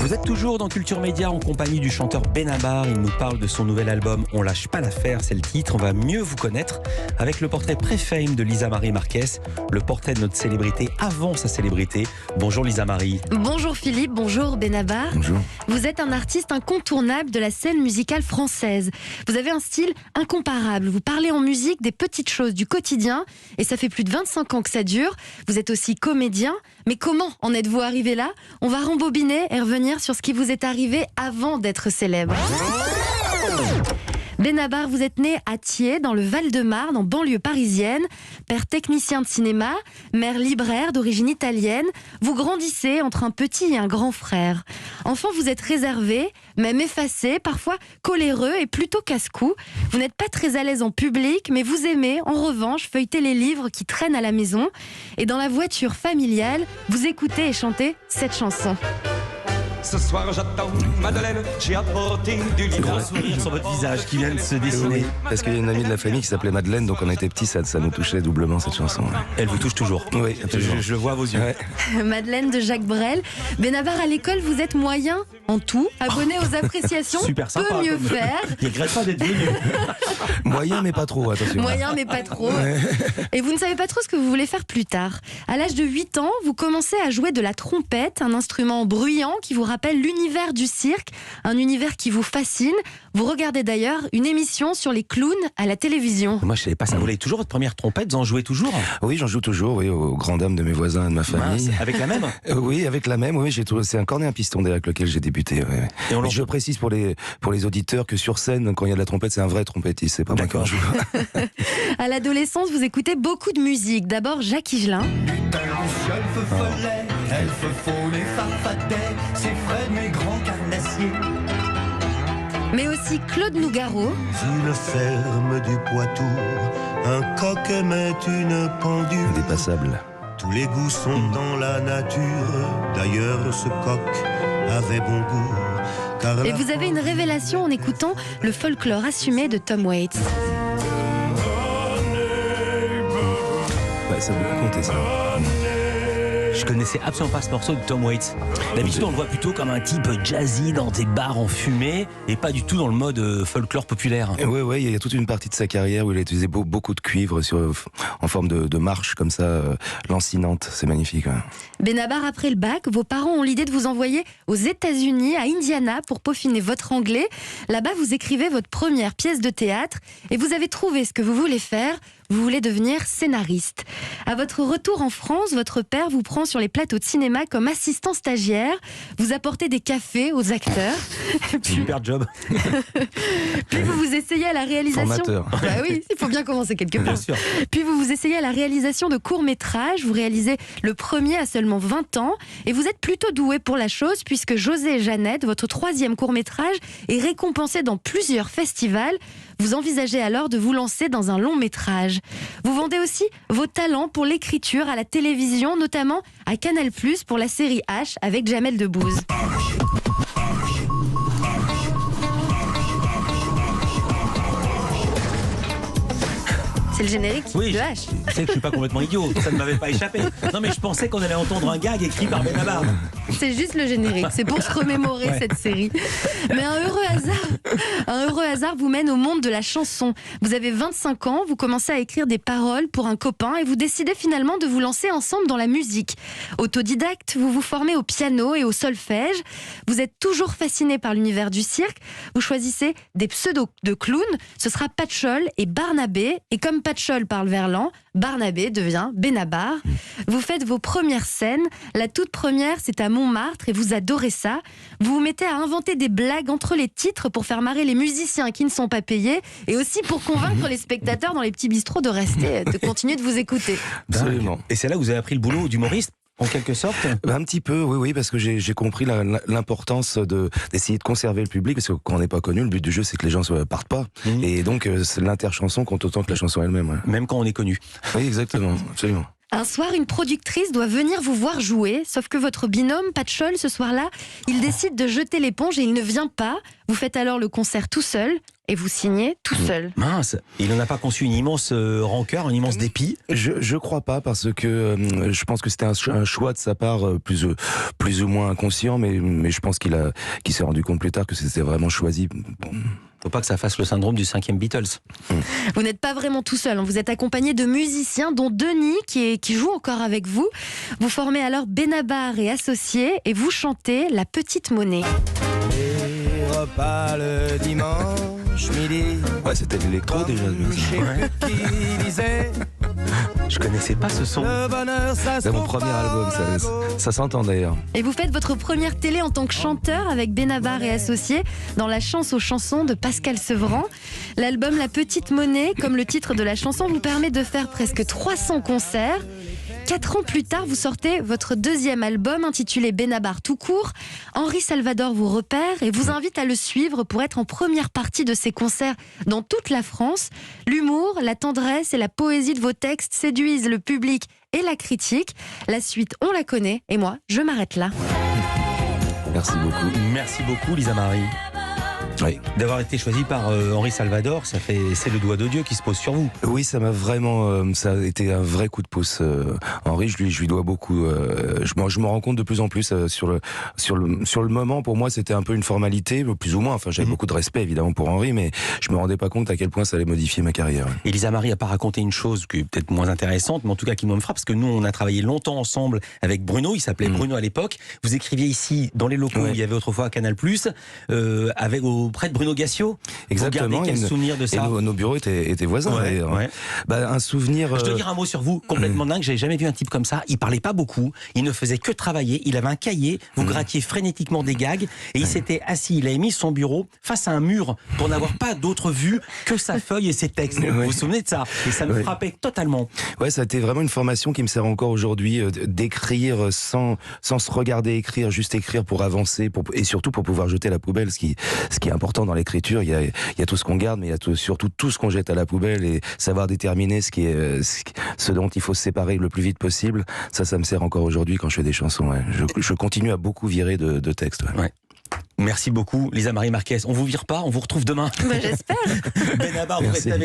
Vous êtes toujours dans Culture Média en compagnie du chanteur Benabar. Il nous parle de son nouvel album On lâche pas l'affaire, c'est le titre. On va mieux vous connaître avec le portrait pré-fame de Lisa Marie Marquez, le portrait de notre célébrité avant sa célébrité. Bonjour Lisa Marie. Bonjour Philippe, bonjour Benabar. Bonjour. Vous êtes un artiste incontournable de la scène musicale française. Vous avez un style incomparable. Vous parlez en musique des petites choses du quotidien et ça fait plus de 25 ans que ça dure. Vous êtes aussi comédien. Mais comment en êtes-vous arrivé là? On va rembobiner et revenir sur ce qui vous est arrivé avant d'être célèbre. Benabar, vous êtes né à Thiers, dans le Val-de-Marne, en banlieue parisienne. Père technicien de cinéma, mère libraire d'origine italienne. Vous grandissez entre un petit et un grand frère. Enfant, vous êtes réservé, même effacé, parfois coléreux et plutôt casse-cou. Vous n'êtes pas très à l'aise en public, mais vous aimez, en revanche, feuilleter les livres qui traînent à la maison. Et dans la voiture familiale, vous écoutez et chantez cette chanson. Ce soir j'attends Madeleine, j'ai apporté du C'est lilas. gros sourire sur votre visage qui vient de se dessiner. Oui, parce qu'il y a une amie de la famille qui s'appelait Madeleine, donc on était petits, ça nous touchait doublement cette chanson. Elle vous touche toujours. Oui, absolument. Je le vois à vos yeux. Ouais. Madeleine de Jacques Brel. Benabar, à l'école, vous êtes moyen en tout. Abonné aux appréciations, Super sympa, peut mieux comme- faire. Il regrette pas d'être venu. Moyen, mais pas trop, attention. Moyen, mais pas trop. Et vous ne savez pas trop ce que vous voulez faire plus tard. À l'âge de 8 ans, vous commencez à jouer de la trompette, un instrument bruyant qui vous rappelle l'univers du cirque, un univers qui vous fascine. Vous regardez d'ailleurs une émission sur les clowns à la télévision. Moi, je savais pas ça. Vous avez toujours votre première trompette, vous en jouez toujours? Oui, j'en joue toujours, oui, aux grandes dames de mes voisins et de ma famille. Mince, avec la même? Oui, avec la même, oui, c'est un cornet à piston avec lequel j'ai débuté. Ouais. Et on Mais l'en- je précise pour les auditeurs que sur scène, quand il y a de la trompette, c'est un vrai trompettiste, c'est pas moi qui en D'accord. joue. À l'adolescence, vous écoutez beaucoup de musique. D'abord Jacques Higelin, Elfe follet, elfe faux, les farfadets, c'est Fred mes grands carnassiers. mais aussi Claude Nougaro, Une ferme du Poitou, un coq aimait une pendule. Indépassable. Tous les goûts sont dans la nature, d'ailleurs ce coq avait bon goût. Car et la vous avez une révélation en écoutant le folklore assumé de Tom Waits. Ouais, ça a beaucoup compté, ça. Je connaissais absolument pas ce morceau de Tom Waits. D'habitude, on le voit plutôt comme un type jazzy dans des bars en fumée et pas du tout dans le mode folklore populaire. Oui, il y a toute une partie de sa carrière où il a utilisé beaucoup de cuivre en forme de marche comme ça, lancinante. C'est magnifique. Ouais. Benabar, après le bac, vos parents ont l'idée de vous envoyer aux États-Unis, à Indiana, pour peaufiner votre anglais. Là-bas, vous écrivez votre première pièce de théâtre et vous avez trouvé ce que vous voulez faire. Vous voulez devenir scénariste. À votre retour en France, votre père vous prend sur les plateaux de cinéma comme assistant stagiaire. Vous apportez des cafés aux acteurs. Super job. Puis vous vous essayez à la réalisation. Formateur. Bah oui, il faut bien commencer quelque part. Bien sûr. Puis vous vous essayez à la réalisation de courts-métrages. Vous réalisez le premier à seulement 20 ans. Et vous êtes plutôt doué pour la chose puisque José et Jeannette, votre troisième court-métrage, est récompensé dans plusieurs festivals. Vous envisagez alors de vous lancer dans un long-métrage. Vous vendez aussi vos talents pour l'écriture à la télévision, notamment à Canal+, pour la série H avec Jamel Debbouze. C'est le générique Oui, de H. je sais que je suis pas complètement idiot, ça ne m'avait pas échappé. Non mais je pensais qu'on allait entendre un gag écrit par Benabar. C'est juste le générique, c'est pour se remémorer Ouais. cette série. Mais un heureux hasard vous mène au monde de la chanson. Vous avez 25 ans, vous commencez à écrire des paroles pour un copain et vous décidez finalement de vous lancer ensemble dans la musique. Autodidacte, vous vous formez au piano et au solfège. Vous êtes toujours fasciné par l'univers du cirque. Vous choisissez des pseudos de clowns. Ce sera Patchol et Barnabé. Et comme Patchol parle verlan, Barnabé devient Benabar. Vous faites vos premières scènes. La toute première, c'est à Montmartre et vous adorez ça. Vous vous mettez à inventer des blagues entre les titres pour faire marrer les musiciens qui ne sont pas payés et aussi pour convaincre les spectateurs dans les petits bistrots de rester, de continuer de vous écouter. Absolument. Et c'est là que vous avez appris le boulot d'humoriste, en quelque sorte? Un petit peu, oui, parce que j'ai compris l'importance d'essayer de conserver le public, parce que quand on n'est pas connu, le but du jeu, c'est que les gens ne partent pas. Et donc, l'interchanson compte autant que la chanson elle-même. Ouais. Même quand on est connu. Oui, exactement, absolument. Un soir, une productrice doit venir vous voir jouer, sauf que votre binôme, Patchol, ce soir-là, il décide de jeter l'éponge et il ne vient pas. Vous faites alors le concert tout seul. et vous signez tout seul. Mince, il n'en a pas conçu une immense rancœur, un immense dépit. Je crois pas, parce que je pense que c'était un choix de sa part plus ou moins inconscient, mais je pense qu'il s'est rendu compte plus tard que c'était vraiment choisi. Bon. Faut pas que ça fasse le syndrome du 5e Beatles. Vous n'êtes pas vraiment tout seul, vous êtes accompagné de musiciens, dont Denis qui joue encore avec vous. Vous formez alors Benabar et Associés et vous chantez La Petite Monnaie. Les repas le dimanche midi. Ouais, c'était l'électro déjà. Je connaissais pas ce son. C'est mon premier album, ça s'entend d'ailleurs. Et vous faites votre première télé en tant que chanteur avec Benabar et Associés dans La Chance aux chansons de Pascal Sevran. L'album La Petite Monnaie, comme le titre de la chanson, vous permet de faire presque 300 concerts. 4 ans plus tard, vous sortez votre deuxième album intitulé Benabar tout court. Henri Salvador vous repère et vous invite à le suivre pour être en première partie de ses concerts dans toute la France. L'humour, la tendresse et la poésie de vos textes séduisent le public et la critique. La suite, on la connaît et moi, je m'arrête là. Merci beaucoup. Merci beaucoup, Lisa Marie. Oui. D'avoir été choisi par Henri Salvador, c'est le doigt de Dieu qui se pose sur vous. Oui, ça m'a vraiment, ça a été un vrai coup de pouce. Henri, je lui dois beaucoup. Je me rends compte de plus en plus sur le moment. Pour moi, c'était un peu une formalité, plus ou moins. Enfin, j'avais beaucoup de respect évidemment pour Henri, mais je me rendais pas compte à quel point ça allait modifier ma carrière. Et Lisa Marie a pas raconté une chose qui est peut-être moins intéressante, mais en tout cas qui me frappe, parce que nous, on a travaillé longtemps ensemble avec Bruno. Il s'appelait Bruno à l'époque. Vous écriviez ici dans les locaux où il y avait autrefois Canal+, auprès de Bruno Gassio. Exactement. Vous gardez quel souvenir de ça? Et nos bureaux étaient voisins d'ailleurs. Ouais. Bah, un souvenir. Je dois dire un mot sur vous, complètement dingue. J'avais jamais vu un type comme ça. Il parlait pas beaucoup. Il ne faisait que travailler. Il avait un cahier. Vous grattiez frénétiquement des gags. Et il s'était assis. Il avait mis son bureau face à un mur pour n'avoir pas d'autre vue que sa feuille et ses textes. Vous vous souvenez de ça? Et ça me frappait totalement. Ouais, ça a été vraiment une formation qui me sert encore aujourd'hui, d'écrire sans se regarder écrire, juste écrire pour avancer, et surtout pour pouvoir jeter à la poubelle. Ce qui est important dans l'écriture, il y a tout ce qu'on garde, mais il y a surtout tout ce qu'on jette à la poubelle, et savoir déterminer ce dont il faut se séparer le plus vite possible. Ça me sert encore aujourd'hui quand je fais des chansons. Ouais. Je continue à beaucoup virer de textes. Ouais. Ouais. Merci beaucoup, Lisa Marie Marquez. On vous vire pas, on vous retrouve demain. J'espère. Benabar, vous restez avec